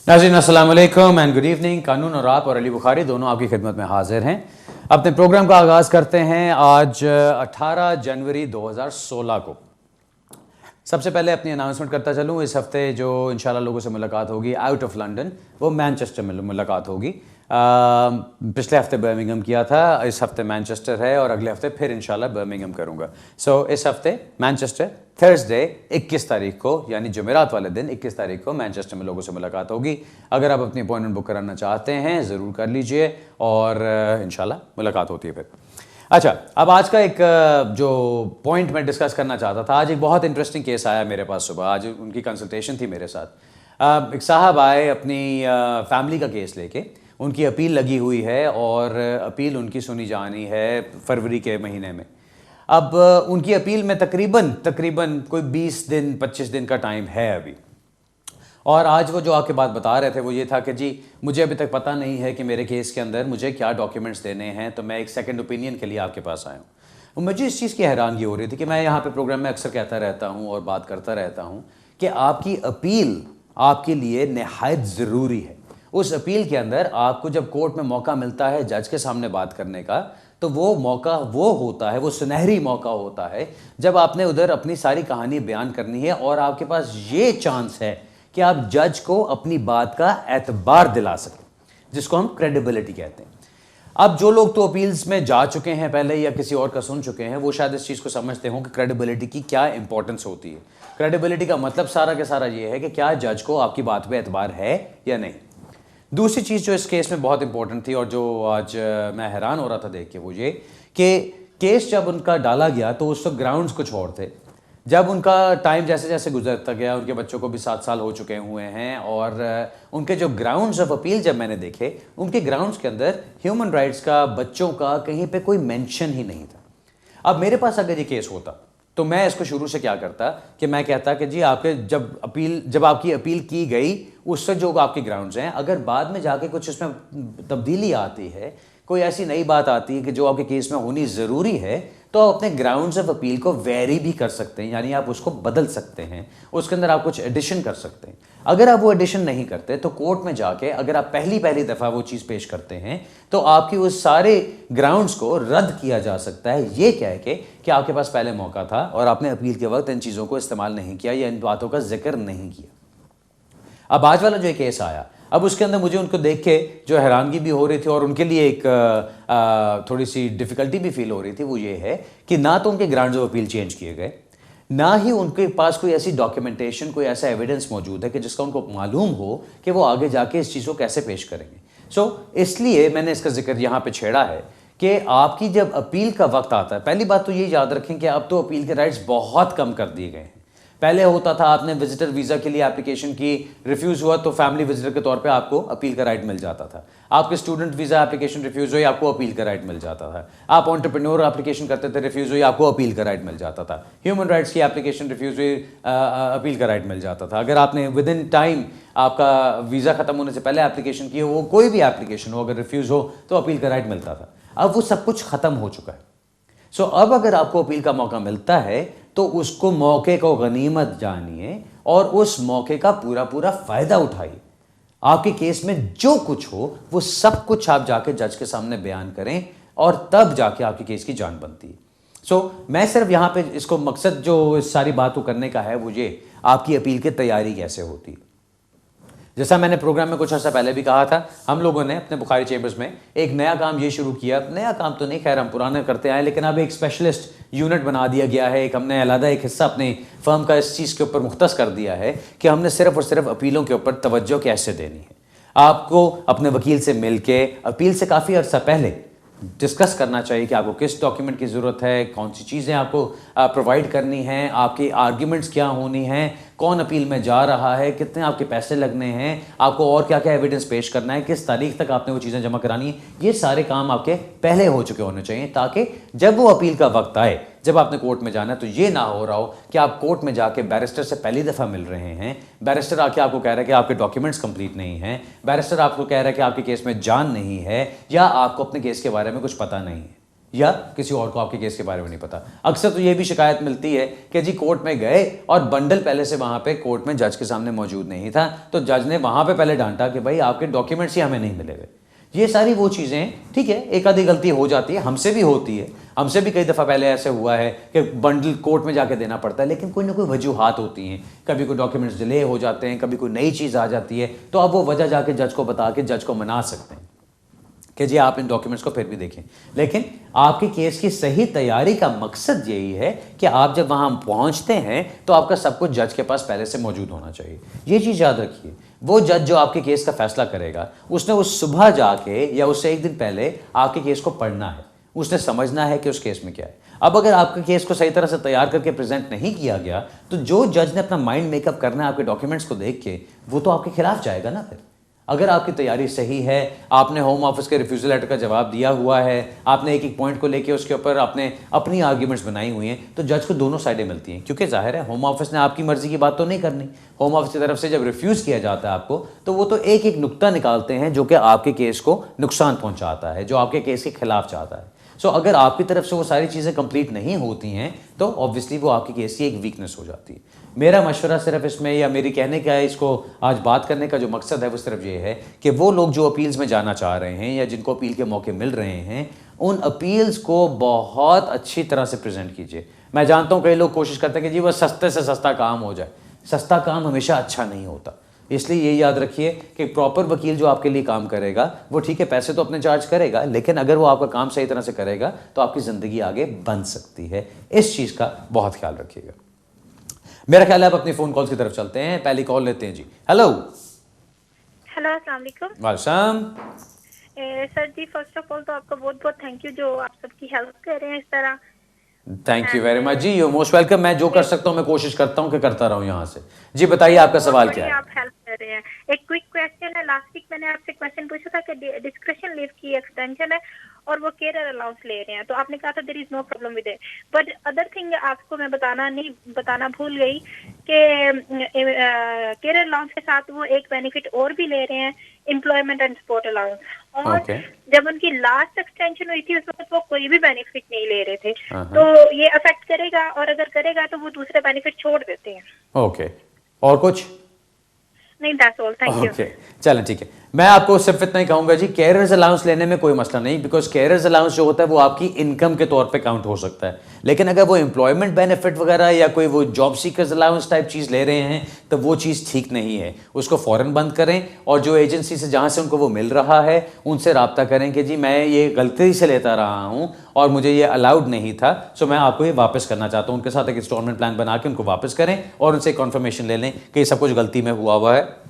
नाज़रीन अस्सलाम वालेकुम एंड गुड इवनिंग। कानून और आप और अली बुखारी दोनों आपकी खिदमत में हाजिर हैं। अपने प्रोग्राम का आगाज़ करते हैं आज 18 जनवरी 2016 को। सबसे पहले अपनी अनाउंसमेंट करता चलूँ, इस हफ्ते जो इंशाल्लाह लोगों से मुलाकात होगी आउट ऑफ लंदन, वो मैनचेस्टर में मुलाकात होगी। पिछले हफ्ते बर्मिंघम किया था, इस हफ्ते मैनचेस्टर है और अगले हफ्ते फिर इंशाल्लाह बर्मिंघम करूँगा। सो इस हफ्ते मैनचेस्टर, थर्सडे 21 तारीख को यानी जुमेरात वाले दिन 21 तारीख को मैनचेस्टर में लोगों से मुलाकात होगी। अगर आप अपनी अपॉइंटमेंट बुक कराना चाहते हैं ज़रूर कर लीजिए और इंशाल्लाह मुलाकात होती है फिर। अच्छा, अब आज का एक जो पॉइंट मैं डिस्कस करना चाहता था, आज एक बहुत इंटरेस्टिंग केस आया मेरे पास सुबह। आज उनकी कंसल्टेशन थी मेरे साथ। एक साहब आए अपनी फैमिली का केस लेके, उनकी अपील लगी हुई है और अपील उनकी सुनी जानी है फरवरी के महीने में। अब उनकी अपील में तकरीबन कोई 20 दिन 25 दिन का टाइम है अभी। और आज वो जो आके बात बता रहे थे वो ये था कि जी मुझे अभी तक पता नहीं है कि मेरे केस के अंदर मुझे क्या डॉक्यूमेंट्स देने हैं, तो मैं एक सेकंड ओपिनियन के लिए आपके पास आया हूँ। मुझे इस चीज़ की हैरानगी हो रही थी कि मैं यहाँ पे प्रोग्राम में अक्सर कहता रहता हूँ और बात करता रहता हूँ कि आपकी अपील आपके लिए नहायत ज़रूरी है। उस अपील के अंदर आपको जब कोर्ट में मौका मिलता है जज के सामने बात करने का, तो वो मौका वो होता है, वो सुनहरी मौका होता है जब आपने उधर अपनी सारी कहानी बयान करनी है और आपके पास ये चांस है कि आप जज को अपनी बात का एतबार दिला सकें, जिसको हम क्रेडिबिलिटी कहते हैं। अब जो लोग तो अपील्स में जा चुके हैं पहले या किसी और का सुन चुके हैं, वो शायद इस चीज़ को समझते हों कि क्रेडिबिलिटी की क्या इंपॉर्टेंस होती है। क्रेडिबिलिटी का मतलब सारा के सारा ये है कि क्या जज को आपकी बात पे एतबार है या नहीं। दूसरी चीज़ जो इस केस में बहुत इंपॉर्टेंट थी और जो आज मैं हैरान हो रहा था देख के, वो ये कि केस जब उनका डाला गया तो उस वक्त ग्राउंड्स कुछ और थे। जब उनका टाइम जैसे जैसे गुजरता गया, उनके बच्चों को भी 7 साल हो चुके हुए हैं और उनके जो ग्राउंड्स ऑफ अपील जब मैंने देखे, उनके ग्राउंड्स के अंदर ह्यूमन राइट्स का, बच्चों का कहीं पे कोई मेंशन ही नहीं था। अब मेरे पास अगर ये केस होता तो मैं इसको शुरू से क्या करता कि मैं कहता कि जी आपके जब आपकी अपील की गई उससे जो आपके ग्राउंड्स हैं, अगर बाद में जाके कुछ इसमें तब्दीली आती है, कोई ऐसी नई बात आती है कि जो आपके केस में होनी ज़रूरी है, तो आप अपने ग्राउंड्स ऑफ अपील को वेरी भी कर सकते हैं, यानी आप उसको बदल सकते हैं, उसके अंदर आप कुछ एडिशन कर सकते हैं। अगर आप वो एडिशन नहीं करते तो कोर्ट में जाके अगर आप पहली दफ़ा वो चीज़ पेश करते हैं तो आपकी उस सारे ग्राउंड्स को रद्द किया जा सकता है, ये कह के कि आपके पास पहले मौका था और आपने अपील के वक्त इन चीज़ों को इस्तेमाल नहीं किया या इन बातों का जिक्र नहीं किया। अब आज वाला जो केस आया, अब उसके अंदर मुझे उनको देख के जो हैरानगी भी हो रही थी और उनके लिए एक थोड़ी सी डिफ़िकल्टी भी फील हो रही थी, वो ये है कि ना तो उनके ग्राउंड्स ऑफ अपील चेंज किए गए, ना ही उनके पास कोई ऐसी डॉक्यूमेंटेशन, कोई ऐसा एविडेंस मौजूद है कि जिसका उनको मालूम हो कि वो आगे जाके इस चीज़ को कैसे पेश करेंगे। इसलिए मैंने इसका जिक्र यहाँ पे छेड़ा है कि आपकी जब अपील का वक्त आता है, पहली बात तो ये याद रखें कि अब तो अपील के राइट्स बहुत कम कर दिए गए हैं। पहले होता था आपने विजिटर वीज़ा के लिए एप्लीकेशन की, रिफ्यूज़ हुआ तो फैमिली विजिटर के तौर पे आपको अपील का राइट मिल जाता था। आपके स्टूडेंट वीज़ा एप्लीकेशन रिफ्यूज़ हुई, आपको अपील का राइट मिल जाता था। आप एंटरप्रेन्योर एप्लीकेशन करते थे, रिफ्यूज़ हुई, आपको अपील का राइट मिल जाता था। ह्यूमन राइट्स की एप्लीकेशन रिफ्यूज़ हुई, अपील का राइट मिल जाता था। अगर आपने विद इन टाइम आपका वीज़ा ख़त्म होने से पहले एप्लीकेशन की हो, वो कोई भी एप्लीकेशन हो, अगर रिफ्यूज़ हो तो अपील का राइट मिलता था। अब वो सब कुछ ख़त्म हो चुका है। अब अगर आपको अपील का मौका मिलता है तो उसको मौके को गनीमत जानिए और उस मौके का पूरा फ़ायदा उठाइए। आपके केस में जो कुछ हो वो सब कुछ आप जाके जज के सामने बयान करें और तब जाके आपके केस की जान बनती है। मैं सिर्फ यहाँ पे इसको मकसद जो इस सारी बात को करने का है वो ये, आपकी अपील की तैयारी कैसे होती है। जैसा मैंने प्रोग्राम में कुछ अर्सा पहले भी कहा था, हम लोगों ने अपने बुखारी चेंबर्स में एक नया काम ये शुरू किया। नया काम तो नहीं, खैर हम पुराने करते आए, लेकिन अब एक स्पेशलिस्ट यूनिट बना दिया गया है। हमने अलग एक हिस्सा अपने फर्म का इस चीज़ के ऊपर मुख्तस कर दिया है कि हमने सिर्फ और सिर्फ अपीलों के ऊपर तवज्जो कैसे देनी है। आपको अपने वकील से मिल के अपील से काफ़ी अर्सा पहले डिस्कस करना चाहिए कि आपको किस डॉक्यूमेंट की ज़रूरत है, कौन सी चीज़ें आपको प्रोवाइड करनी हैं, आपकी आर्ग्यूमेंट्स क्या होनी हैं, कौन अपील में जा रहा है, कितने आपके पैसे लगने हैं, आपको और क्या क्या एविडेंस पेश करना है, किस तारीख तक आपने वो चीज़ें जमा करानी है। ये सारे काम आपके पहले हो चुके होने चाहिए ताकि जब वो अपील का वक्त आए, जब आपने कोर्ट में जाना है, तो ये ना हो रहा हो कि आप कोर्ट में जाके बैरिस्टर से पहली दफ़ा मिल रहे हैं, बैरिस्टर आके आपको कह रहा है कि आपके डॉक्यूमेंट्स कंप्लीट नहीं हैं, बैरिस्टर आपको कह रहा है कि आपके केस में जान नहीं है या आपको अपने केस के बारे में कुछ पता नहीं है। या किसी और को आपके केस के बारे में नहीं पता। अक्सर तो ये भी शिकायत मिलती है कि जी कोर्ट में गए और बंडल पहले से वहाँ पे कोर्ट में जज के सामने मौजूद नहीं था, तो जज ने वहाँ पे पहले डांटा कि भाई आपके डॉक्यूमेंट्स ही हमें नहीं मिले हुए। ये सारी वो चीज़ें, ठीक है, एक आधी गलती हो जाती है, हमसे भी होती है, हमसे भी कई दफ़ा पहले ऐसे हुआ है कि बंडल कोर्ट में जाके देना पड़ता है, लेकिन कोई ना कोई वजूहात होती हैं, कभी कोई डॉक्यूमेंट्स डिले हो जाते हैं, कभी कोई नई चीज़ आ जाती है, तो आप वो वजह जाके जज को बता के जज को मना सकते हैं कि जी आप इन डॉक्यूमेंट्स को फिर भी देखें। लेकिन आपके केस की सही तैयारी का मकसद यही है कि आप जब वहाँ पहुँचते हैं तो आपका सब कुछ जज के पास पहले से मौजूद होना चाहिए। ये चीज़ याद रखिए, वो जज जो आपके केस का फैसला करेगा, उसने उस सुबह जाके या उससे एक दिन पहले आपके केस को पढ़ना है, उसने समझना है कि उस केस में क्या है। अब अगर आपके केस को सही तरह से तैयार करके प्रेजेंट नहीं किया गया, तो जो जज ने अपना माइंड मेकअप करना है आपके डॉक्यूमेंट्स को देख के, वो तो आपके खिलाफ जाएगा ना। फिर अगर आपकी तैयारी सही है, आपने होम ऑफिस के रिफ्यूजल लेटर का जवाब दिया हुआ है, आपने एक एक पॉइंट को लेके उसके ऊपर आपने अपनी आर्ग्यूमेंट्स बनाई हुई हैं, तो जज को दोनों साइडें मिलती हैं। क्योंकि जाहिर है होम ऑफिस ने आपकी मर्जी की बात तो नहीं करनी। होम ऑफिस की तरफ से जब रिफ्यूज़ किया जाता है आपको, तो वो तो एक एक नुक्ता निकालते हैं जो कि आपके केस को नुकसान पहुँचाता है, जो आपके केस के खिलाफ चाहता है। सो अगर आपकी तरफ से वो सारी चीज़ें कंप्लीट नहीं होती हैं, तो ऑब्वियसली वो आपके केस की एक वीकनेस हो जाती है। मेरा मशवरा सिर्फ इसमें, या मेरी कहने का इसको आज बात करने का जो मकसद है वो सिर्फ ये है कि वो लोग जो अपील्स में जाना चाह रहे हैं या जिनको अपील के मौके मिल रहे हैं, उन अपील्स को बहुत अच्छी तरह से प्रेजेंट कीजिए। मैं जानता हूँ कई लोग कोशिश करते हैं कि जी बस सस्ते से सस्ता काम हो जाए। सस्ता काम हमेशा अच्छा नहीं होता, इसलिए ये याद रखिए कि प्रॉपर वकील जो आपके लिए काम करेगा, वो ठीक है पैसे तो अपने चार्ज करेगा, लेकिन अगर वो आपका काम सही तरह से करेगा तो आपकी ज़िंदगी आगे बन सकती है। इस चीज़ का बहुत ख्याल रखिएगा। मेरा ख्याल है आप अपनी फ़ोन कॉल्स की तरफ चलते हैं। पहली कॉल लेते हैं जी। हेलो हेलो, अस्सलाम वालेकुम। वालेकुम। सर जी, फर्स्ट ऑफ ऑल तो आपका बहुत बहुत थैंक यू जो आप सबकी हेल्प कर रहे हैं इस तरह। थैंक यू वेरी मच जी, यू मोस्ट वेलकम। मैं जो कर सकता हूँ मैं कोशिश करता हूँ कि करता रहूँ यहाँ से। जी बताइए आपका सवाल क्या है। आप हेल्प कर रहे हैं। एक क्विक क्वेश्चन है, लास्ट वीक मैंने आपसे क्वेश्चन पूछा था कि डिस्क्रिप्शन लीव की एक्सटेंशन है और वो केयर अलाउंस ले रहे हैं, तो आपने कहा था there is no problem with it, but other thing आपको मैं बताना भूल गई कि केयर अलाउंस के साथ वो एक बेनिफिट और भी ले रहे हैं, एम्प्लॉयमेंट एंड सपोर्ट अलाउंस। और जब उनकी लास्ट एक्सटेंशन हुई थी उस वक्त वो कोई भी बेनिफिट नहीं ले रहे थे, तो ये अफेक्ट करेगा, और अगर करेगा तो वो दूसरे बेनिफिट छोड़ देते हैं। ओके, और कुछ नहीं, that's all, thank you. Okay, चलें ठीक है। मैं आपको सिर्फ इतना ही कहूंगा जी, कैरियर्स अलाउंस लेने में कोई मसला नहीं, बिकॉज कैरियर्स अलाउंस जो होता है वो आपकी इनकम के तौर पे काउंट हो सकता है। लेकिन अगर वो एम्प्लॉयमेंट बेनिफिट वगैरह या कोई वो जॉब सीकर्स अलाउंस टाइप चीज़ ले रहे हैं, तो वो चीज़ ठीक नहीं है। उसको फ़ौरन बंद करें, और जो एजेंसी से जहाँ से उनको वो मिल रहा है उनसे रब्ता करें कि जी मैं ये गलती से लेता रहा हूँ और मुझे ये अलाउड नहीं था, सो मैं आपको ये वापस करना चाहता हूँ। उनके साथ एक इंस्टॉलमेंट प्लान बना के उनको वापस करें और उनसे कन्फर्मेशन ले लें कि ये सब कुछ गलती में हुआ है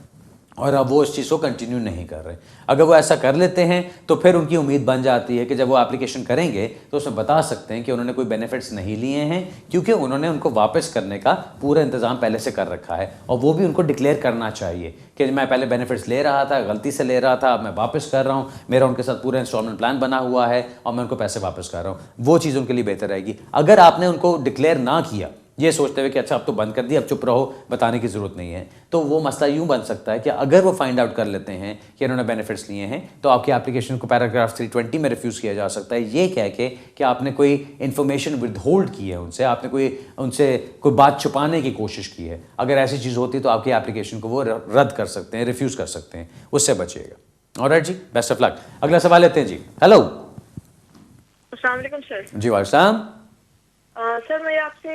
और अब वो इस चीज़ को कंटिन्यू नहीं कर रहे। अगर वो ऐसा कर लेते हैं तो फिर उनकी उम्मीद बन जाती है कि जब वो एप्लीकेशन करेंगे तो उसमें बता सकते हैं कि उन्होंने कोई बेनिफिट्स नहीं लिए हैं, क्योंकि उन्होंने उनको वापस करने का पूरा इंतज़ाम पहले से कर रखा है। और वो भी उनको डिक्लेयर करना चाहिए कि मैं पहले बेनिफिट्स ले रहा था, गलती से ले रहा था, अब मैं वापस कर रहा हूँ, मेरा उनके साथ पूरा इंस्टॉलमेंट प्लान बना हुआ है और मैं उनको पैसे वापस कर रहा हूँ। वो चीज़ उनके लिए बेहतर रहेगी। अगर आपने उनको डिक्लेयर ना किया ये सोचते हुए कि अच्छा अब तो बंद कर दिया, अब चुप रहो, बताने की ज़रूरत नहीं है, तो वो मसला यूँ बन सकता है कि अगर वो फाइंड आउट कर लेते हैं कि इन्होंने बेनिफिट्स लिए हैं, तो आपकी एप्लीकेशन को पैराग्राफ 320 में रिफ्यूज़ किया जा सकता है, ये कह के कि आपने कोई इन्फॉर्मेशन विदहोल्ड की है उनसे, आपने उनसे कोई बात छुपाने की कोशिश की है। अगर ऐसी चीज़ होती तो आपकी एप्लीकेशन को वो रद्द कर सकते हैं, रिफ्यूज़ कर सकते हैं, उससे बचिएगा। ऑलराइट जी, बेस्ट ऑफ लक। अगला सवाल लेते हैं जी। हेलो, अस्सलाम वालेकुम सर। जी वालेकुम। सर मेरे आपसे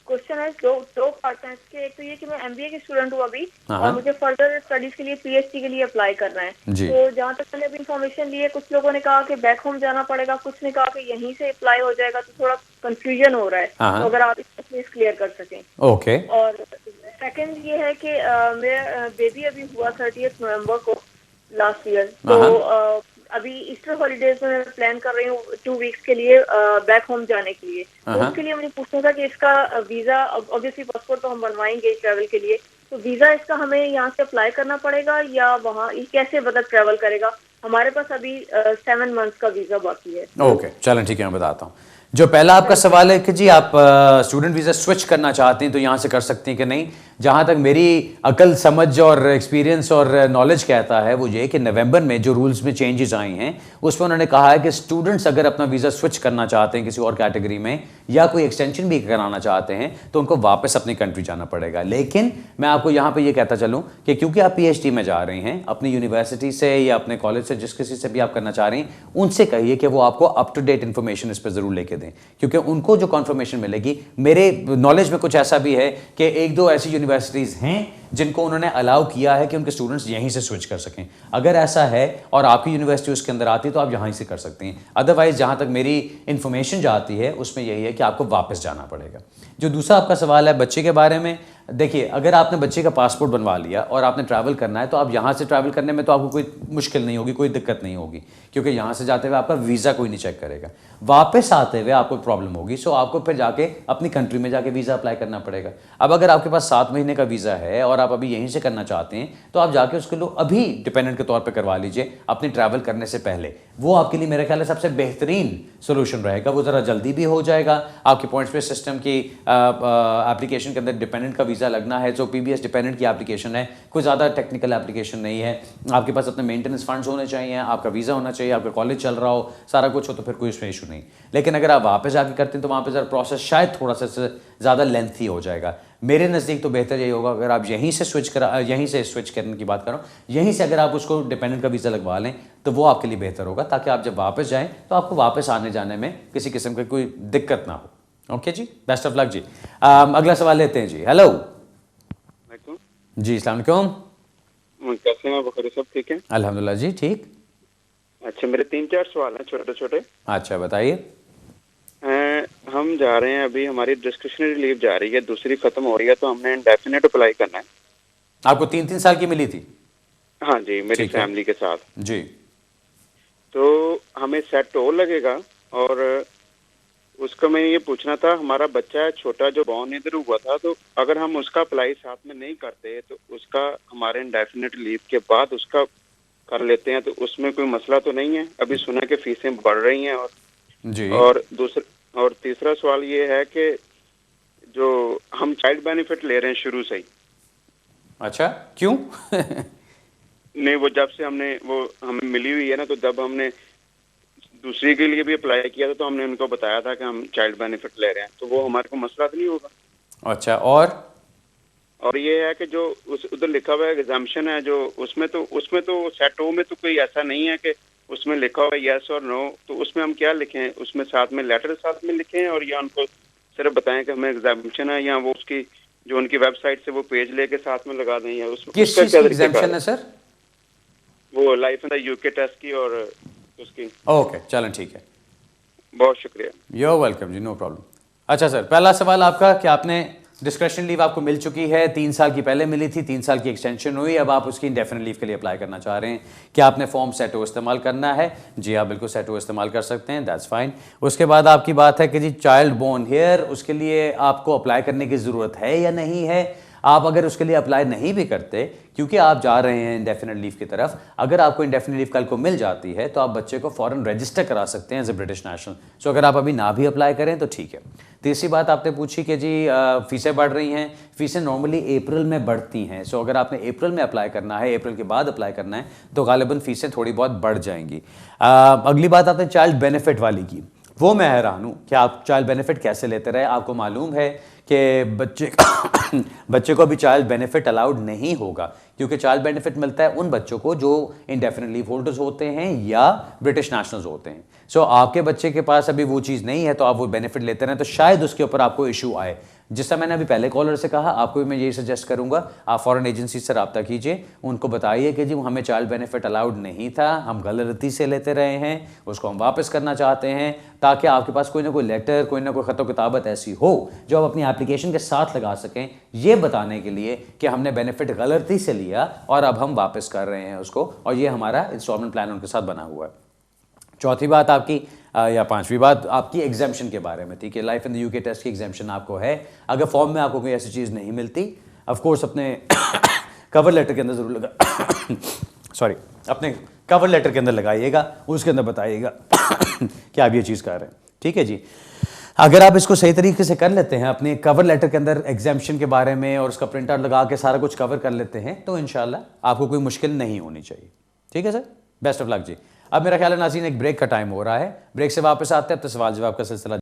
क्वेश्चन है, दो पार्ट हैं इसके। एक तो ये कि मैं एमबीए की स्टूडेंट हूँ अभी, और मुझे फर्दर स्टडीज के लिए पीएचडी के लिए अप्लाई करना है। तो जहाँ तक मैंने अभी इन्फॉर्मेशन ली है, कुछ लोगों ने कहा कि बैक होम जाना पड़ेगा, कुछ ने कहा कि यहीं से अप्लाई हो जाएगा, तो थोड़ा कंफ्यूजन हो रहा है। तो अगर आप इसको प्लीज क्लियर कर सकें। ओके। और सेकंड ये है कि मेरा बेबी अभी हुआ 30 नवंबर को लास्ट ईयर, तो अभी ईस्टर हॉलीडेज में मैं प्लान कर रही हूँ 2 वीक्स के लिए बैक होम जाने के लिए। तो उसके लिए मुझे पूछना था कि इसका वीजा, ऑब्वियसली पासपोर्ट तो हम बनवाएंगे ट्रैवल के लिए, तो वीजा इसका हमें यहाँ से अप्लाई करना पड़ेगा या वहाँ कैसे मतलब ट्रैवल करेगा? हमारे पास अभी 7 मंथ्स का वीजा बाकी है। ओके, चलें ठीक है, मैं बताता हूँ जो पहला आपका सवाल है कि जी आप स्टूडेंट वीज़ा स्विच करना चाहते हैं तो यहाँ से कर सकते हैं कि नहीं, जहाँ तक मेरी अकल समझ और एक्सपीरियंस और नॉलेज कहता है वो ये कि नवंबर में जो रूल्स में चेंजेस आई हैं उसमें उन्होंने कहा है कि स्टूडेंट्स अगर अपना वीज़ा स्विच करना चाहते हैं किसी और कैटेगरी में या कोई एक्सटेंशन भी कराना चाहते हैं तो उनको वापस अपनी कंट्री जाना पड़ेगा। लेकिन मैं आपको यहाँ पे ये कहता चलूँ कि क्योंकि आप PhD में जा रहे हैं, अपनी यूनिवर्सिटी से या अपने कॉलेज से जिस किसी से भी आप करना चाह रहे हैं उनसे कहिए कि वो आपको अप टू डेट इन्फॉर्मेशन इस पर ज़रूर लेके दें, क्योंकि उनको जो कॉन्फर्मेशन मिलेगी, मेरे नॉलेज में कुछ ऐसा भी है कि एक दो ऐसी यूनिवर्सिटीज़ हैं जिनको उन्होंने अलाउ किया है कि उनके स्टूडेंट्स यहीं से स्विच कर सकें। अगर ऐसा है और आपकी यूनिवर्सिटी उसके अंदर आती है तो आप यहीं से कर सकते हैं। अदरवाइज जहाँ तक मेरी इन्फॉर्मेशन जाती है उसमें यही है कि आपको वापस जाना पड़ेगा। जो दूसरा आपका सवाल है बच्चे के बारे में, देखिए अगर आपने बच्चे का पासपोर्ट बनवा लिया और आपने ट्रैवल करना है तो आप यहाँ से ट्रैवल करने में तो आपको कोई मुश्किल नहीं होगी, कोई दिक्कत नहीं होगी, क्योंकि यहाँ से जाते हुए आपका वीज़ा कोई नहीं चेक करेगा। वापस आते हुए आपको प्रॉब्लम होगी, सो आपको फिर जाके अपनी कंट्री में जाके वीज़ा अप्लाई करना पड़ेगा। अब अगर आपके पास 7 महीने का वीज़ा है और आप अभी यहीं से करना चाहते हैं तो आप जाके उसके लिए अभी डिपेंडेंट के तौर पर करवा लीजिए अपनी ट्रैवल करने से पहले। वो आपके लिए मेरे ख्याल है सबसे बेहतरीन सोल्यूशन रहेगा। वो ज़रा जल्दी भी हो जाएगा। आपके पॉइंट्स पे सिस्टम की एप्लीकेशन के अंदर डिपेंडेंट का वीज़ा लगना है, जो PBS डिपेंडेंट की एप्लीकेशन है, कोई ज़्यादा टेक्निकल एप्लीकेशन नहीं है। आपके पास अपने मेंटेनेंस फंड्स होने चाहिए, आपका वीज़ा होना चाहिए, आपका कॉलेज चल रहा हो, सारा कुछ हो तो फिर कोई इसमें इशू नहीं। लेकिन अगर आप वापस जाके करते हैं तो वहाँ पर ज़रा प्रोसेस शायद थोड़ा सा ज़्यादा लेंथी हो जाएगा। मेरे नज़दीक तो बेहतर यही होगा अगर आप यहीं से स्विच करने की बात करो, यहीं से अगर आप उसको डिपेंडेंट का वीज़ा लगवा लें तो वो आपके लिए बेहतर होगा, ताकि आप जब वापस जाएं तो आपको वापस आने जाने में किसी किस्म की कोई दिक्कत ना हो। ओके जी, बेस्ट ऑफ लक जी। अगला सवाल लेते हैं जी। हेलो जी, अस्सलाम वालेकुम। कैसे हैं बखैर, सब ठीक है? अल्हम्दुलिल्लाह जी, ठीक। अच्छा, मेरे 3-4 सवाल हैं छोटे छोटे। अच्छा बताइए। हम जा रहे हैं, अभी हमारी डिस्क्रिशनरी लीव जा रही है, दूसरी खत्म हो रही है, तो हमने इंडेफिनेट अप्लाई करना है। आपको 3-3 साल की मिली थी? हाँ जी, मेरी फैमिली के साथ जी। तो हमें सेट टोल लगेगा, और उसका मैं ये पूछना था, हमारा बच्चा है छोटा जो बॉर्न इधर हुआ था, तो अगर हम उसका अप्लाई साथ में नहीं करते तो उसका हमारे इंडेफिनेट लीव के बाद उसका कर लेते हैं तो उसमें कोई मसला तो नहीं है? अभी सुना कि फीसें बढ़ रही हैं। और जी। और तीसरा सवाल ये है कि जो हम चाइल्ड बेनिफिट ले रहे हैं शुरू से ही। अच्छा, क्यों? नहीं, वो जब से हमें मिली हुई है ना, तो जब हमने दूसरी के लिए भी अप्लाई किया था तो हमने उनको बताया था कि हम चाइल्ड बेनिफिट ले रहे हैं, तो वो हमारे को मसला तो नहीं होगा? अच्छा, और ये है कि जो उधर लिखा हुआ है एग्जाम्पशन है, जो उसमें तो सेटो में तो कोई ऐसा नहीं है कि उसमें लिखा हुआ है यस और नो, तो उसमें हम क्या लिखें? उसमें साथ में लेटर साथ में लिखें, और या उनको सिर्फ बताएं कि हमें एग्जाम्पशन है, या वो उसकी जो उनकी वेबसाइट से वो पेज लेके साथ में लगा दें, या उसमें किस चीज़ की एग्जाम्पशन है सर? वो life in the UK test की और उसकी। ओके, चलें ठीक है, बहुत शुक्रिया। यू आर वेलकम जी, नो प्रॉब्लम। अच्छा सर, पहला सवाल आपका कि आपने डिस्क्रिशन लीव आपको मिल चुकी है, 3 साल की पहले मिली थी, 3 साल की एक्सटेंशन हुई, अब आप उसकी इंडेफिनिट लीव के लिए अप्लाई करना चाह रहे हैं। क्या आपने फॉर्म सेटो इस्तेमाल करना है? जी आप बिल्कुल सेटो इस्तेमाल कर सकते हैं, दैट्स फाइन। उसके बाद आपकी बात है कि जी चाइल्ड बोर्न हेयर, उसके लिए आपको अप्लाई करने की ज़रूरत है या नहीं है? आप अगर उसके लिए अप्लाई नहीं भी करते, क्योंकि आप जा रहे हैं इंडेफिनिट लीव की तरफ, अगर आपको इंडेफिनिट लीव कल को मिल जाती है तो आप बच्चे को फ़ौरन रजिस्टर करा सकते हैं एज ए ब्रिटिश नेशनल। सो अगर आप अभी ना भी अप्लाई करें तो ठीक है। तीसरी बात आपने पूछी कि जी फ़ीसें बढ़ रही हैं। फ़ीसें नॉर्मली अप्रैल में बढ़ती हैं, सो अगर आपने अप्रैल में अप्लाई करना है, अप्रैल के बाद अप्लाई करना है, तो गालिबन फ़ीसें थोड़ी बहुत बढ़ जाएंगी। अगली बात आते हैं चाइल्ड बेनिफिट वाली की। वो मैं हैरान हूँ कि आप चाइल्ड बेनिफिट कैसे लेते रहे। आपको मालूम है कि बच्चे को अभी चाइल्ड बेनिफिट अलाउड नहीं होगा, क्योंकि चाइल्ड बेनिफिट मिलता है उन बच्चों को जो इंडेफिनिट लीव होल्डर्स होते हैं या ब्रिटिश नेशनल्स होते हैं। सो आपके बच्चे के पास अभी वो चीज़ नहीं है, तो आप वो बेनिफिट लेते रहें, तो शायद उसके ऊपर आपको इशू आए। जिससे मैंने अभी पहले कॉलर से कहा, आपको भी मैं यही सजेस्ट करूंगा, आप फॉरेन एजेंसी से रब्ता कीजिए, उनको बताइए कि जी हमें चाइल्ड बेनिफिट अलाउड नहीं था, हम गलती से लेते रहे हैं, उसको हम वापस करना चाहते हैं, ताकि आपके पास कोई ना कोई लेटर, कोई ना कोई ख़त किताबत ऐसी हो जो आप अपनी एप्लीकेशन के साथ लगा सकें, ये बताने के लिए कि हमने बेनिफिट गलती से लिया और अब हम वापस कर रहे हैं उसको, और ये हमारा इंस्टॉलमेंट प्लान उनके साथ बना हुआ है। चौथी बात आपकी या पांचवी बात आपकी एग्जाम्पशन के बारे में थी कि life in the UK test की एग्जाम्पशन आपको है। अगर फॉर्म में आपको कोई ऐसी चीज़ नहीं मिलती, ऑफ कोर्स अपने कवर लेटर के अंदर ज़रूर अपने कवर लेटर के अंदर लगाइएगा, उसके अंदर बताइएगा कि आप ये चीज़ कर रहे हैं। ठीक है जी। अगर आप इसको सही तरीके से कर लेते हैं, अपने कवर लेटर के अंदर एग्जाम्पशन के बारे में और उसका प्रिंट आउट लगा के सारा कुछ कवर कर लेते हैं, तो इंशाल्लाह आपको कोई मुश्किल नहीं होनी चाहिए। ठीक है सर, बेस्ट ऑफ लक जी। अब मेरा ख्याल है नाज़रीन एक ब्रेक का टाइम हो रहा है, ब्रेक से वापस आते हैं, अब तो सवाल जवाब का सिलसिला